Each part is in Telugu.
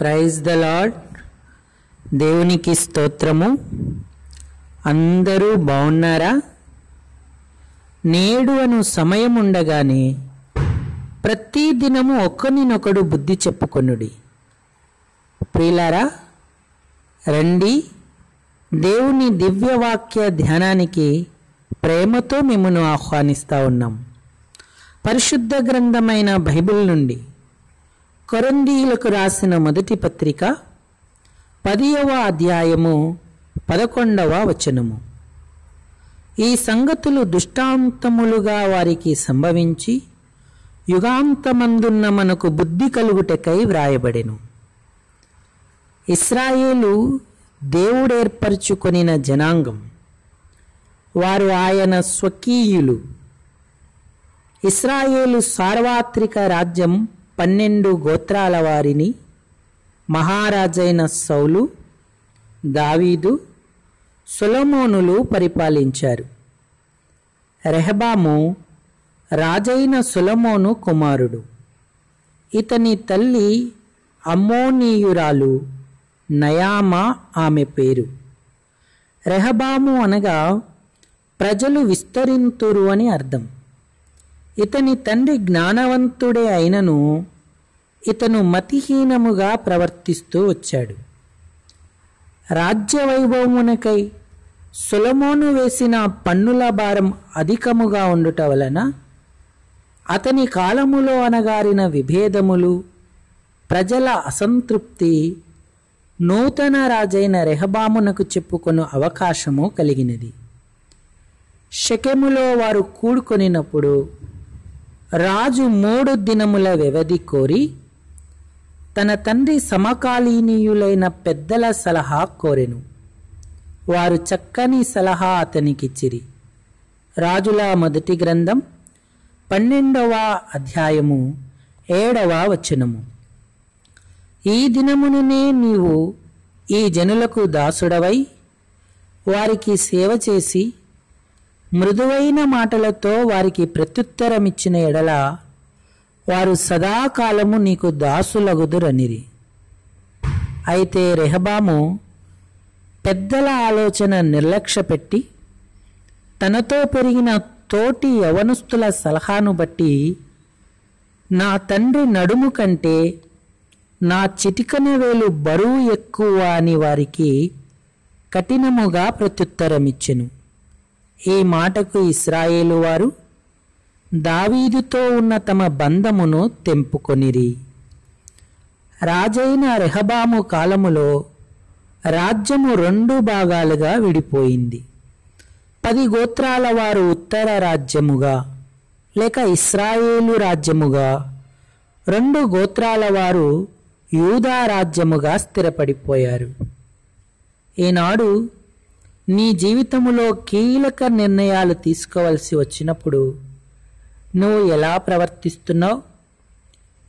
Praise the lord. దేవునికి స్తోత్రము. అందరూ బాగున్నారా? నేడు అను సమయం ఉండగానే ప్రతి దినము ఒకరినొకడు బుద్ధి చెప్పుకొనుడి. ప్రియులారా, రండి, దేవుని దివ్యవాక్య ధ్యానానికి ప్రేమతో మిమ్మను ఆహ్వానిస్తూ ఉన్నాం. పరిశుద్ధ గ్రంథమైన బైబిల్ నుండి కొరింథీయులకు రాసిన మొదటి పత్రిక 10వ అధ్యాయము 11వ వచనము. ఈ సంగతులు దృష్టాంతములుగా వారికి సంభవించి యుగాంతమందున్న మనకు బుద్ధి కలుగుటకై వ్రాయబడెను. ఇశ్రాయేలు దేవుడేర్పరచుకొనిన జనాంగం, వారు ఆయన స్వకీయులు. ఇశ్రాయేలు సార్వత్రిక రాజ్యం 12 గోత్రాల వారిని మహారాజైన సౌలు, దావీదు, సొలొమోనులు పరిపాలించారు. రెహబాము రాజైన సొలొమోను కుమారుడు. ఇతని తల్లి అమ్మోనీయురాలు నయామా ఆమె పేరు. రెహబాము అనగా ప్రజలు విస్తరింతురు అని అర్థం. ఇతని తండ్రి జ్ఞానవంతుడే అయినను ఇతను మతిహీనముగా ప్రవర్తిస్తూ వచ్చాడు. రాజ్యవైభవమునకై సొలొమోను వేసిన పన్నుల భారం అధికముగా ఉండుట వలన అతని కాలములో అనగారిన విభేదములు, ప్రజల అసంతృప్తి నూతన రాజైన రెహబామునకు చెప్పుకొను అవకాశము కలిగినది. షెకెములో వారు కూడుకొనినప్పుడు రాజు 3 దినముల వ్యవధి కోరి తన తండ్రి సమకాలీనీయులైన పెద్దల సలహా కోరెను. వారు చక్కని సలహా అతనికిచ్చిరి. రాజుల మొదటి గ్రంథం 12వ అధ్యాయము 7వ వచనము. ఈ దినముననే నీవు ఈ జనులకు దాసుడవై వారికి సేవ చేసి మృదువైన మాటలతో వారికి ప్రత్యుత్తరమిచ్చిన ఎడల వారు సదాకాలము నీకు దాసులగుదురనిరి. అయితే రెహబాము పెద్దల ఆలోచన నిర్లక్ష్యపెట్టి తనతో పెరిగిన తోటి యవనస్తుల సలహాను బట్టి నా తండ్రి నడుము కంటే నా చిటికన వేలు బరువు ఎక్కువ అని వారికి కఠినముగా ప్రత్యుత్తరమిచ్చెను. ఈ మాటకు ఇశ్రాయేలు వారు దావీదుతో ఉన్న తమ బంధమును తెంపుకొనిరి. రాజైన రెహబాము కాలములో రాజ్యము 2 భాగాలుగా విడిపోయింది. 10 గోత్రాల వారు ఉత్తర రాజ్యముగా లేక ఇశ్రాయేలు రాజ్యముగా, 2 గోత్రాల వారు యూదా రాజ్యముగా స్థిరపడిపోయారు. ఈనాడు నీ జీవితములో కీలక నిర్ణయాలు తీసుకోవలసి వచ్చినప్పుడు నువ్వు ఎలా ప్రవర్తిస్తున్నావు?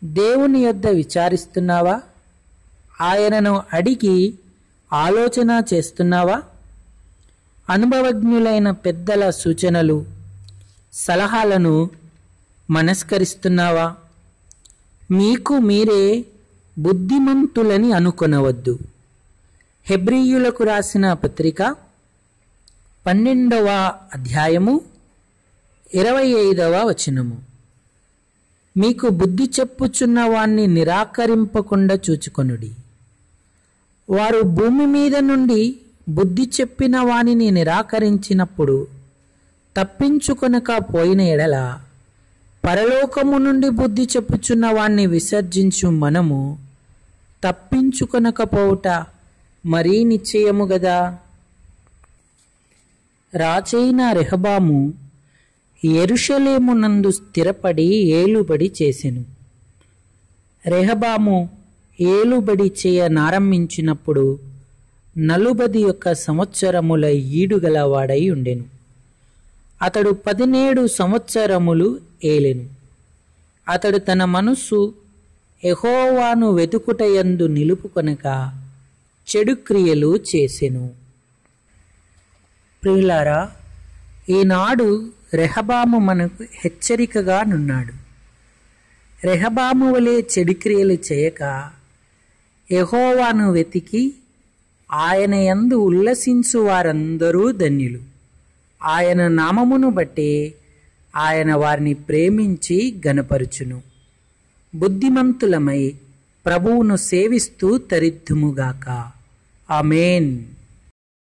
దేవుని యొద్ద విచారిస్తున్నావా? ఆయనను అడిగి ఆలోచన చేస్తున్నావా? అనుభవజ్ఞులైన పెద్దల సూచనలు, సలహాలను మనస్కరిస్తున్నావా? మీకు మీరే బుద్ధిమంతులని అనుకొనవద్దు. హెబ్రీయులకు రాసిన పత్రిక 12వ అధ్యాయము 25వ వచనము. మీకు బుద్ధి చెప్పుచున్న వాణ్ణి నిరాకరింపకుండా చూచుకొనుడి. వారు భూమి మీద నుండి బుద్ధి చెప్పిన వానిని నిరాకరించినప్పుడు తప్పించుకొనక పోయిన ఎడల పరలోకము నుండి బుద్ధి చెప్పుచున్న వాణ్ణి విసర్జించు మనము తప్పించుకొనకపోవుట మరీ నిశ్చయము గదా. రాజైన రెహబాము యెరూషలేమునందు స్థిరపడి ఏలుబడి చేసెను. రెహబాము ఏలుబడి చేయనారంభించినప్పుడు 41 సంవత్సరముల ఈడుగల వాడై ఉండెను. అతడు 17 సంవత్సరములు ఏలెను. అతడు తన మనస్సు యెహోవాను వెతుకుటయందు నిలుపుకొనక చెడు క్రియలు చేసెను. ప్రియులారా, ఈనాడు రెహబాము మనకు హెచ్చరికగా నున్నాడు. రెహబాము వలె చెడు క్రియలు చేయక యెహోవాను వెతికి ఆయన యందు ఉల్లసించు వారందరూ ధన్యులు. ఆయన నామమును బట్టి ఆయన వారిని ప్రేమించి ఘనపరుచును. బుద్ధిమంతులమై ప్రభువును సేవిస్తూ తరిద్దుముగాక. ఆమేన్.